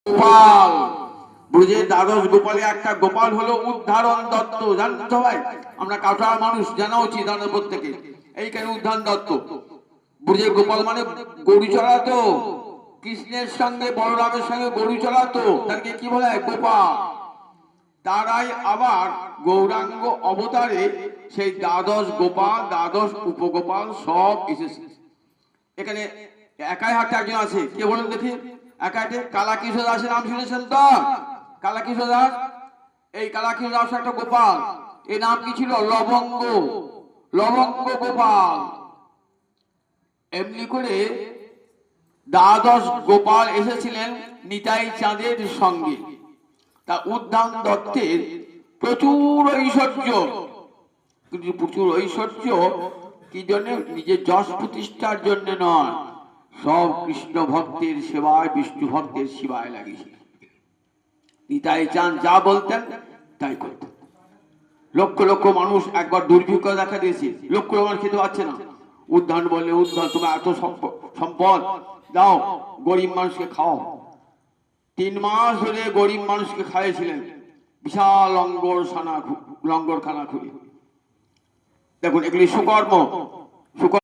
গোপাল ব্রজের দ্বাদশ গোপালে একটা গোপাল হলো উদ্ধারণ দত্ত। জানেন সবাই, আমরা কাটোয়া মানুষ, জানা উচিত আমাদের প্রত্যেকে। এইখানে উদ্ধারণ দত্ত ব্রজের গোপাল মানে গরু চড়াতো, কৃষ্ণের সঙ্গে বলরামের সঙ্গে গরু চড়াতো, তাকে কি বলে গোপাল। তারাই আবার গৌরাঙ্গ অবতারে সেই দ্বাদশ গোপাল, দ্বাদশ উপগোপাল সব এসেছে এখানে। একাই হাটে একজন আছে, কে বলুন দেখি? একাইটে কালাকিশোর দাসের নাম শুনেছেন তো? কালাকিশোর দাস, এই কালাকিশোর দাস একটা গোপাল। এই নাম কি ছিল? লবঙ্গ, লবঙ্গ গোপাল। এমনি করে দ্বাদশ গোপাল এসেছিলেন নিতাই চাঁদের সঙ্গে। তা উদ্যান দত্তের প্রচুর ঐশ্বর্য, কিন্তু প্রচুর ঐশ্বর্য কি জন্য? নিজের যশ প্রতিষ্ঠার জন্য নয়, সব কৃষ্ণ ভক্তের সেবায়, বিষ্ণু ভক্তের সেবায় লাগিয়েছিল। নিতাই চাঁদ যা বলতেন তাই করতেন। লক্ষ লক্ষ মানুষ, একবার দুর্ভিক্ষ দেখা দিয়েছে, লক্ষ মানুষ খেতে পাচ্ছে না। উদ্যান বলে, উদ্যান তুমি এত সম্পদ দাও, গরিব মানুষকে খাও। 3 মাস ধরে গরিব মানুষকে খাইয়েছিলেন, বিশাল লঙ্গরখানা খুলে। দেখুন এগুলি সুকর্ম।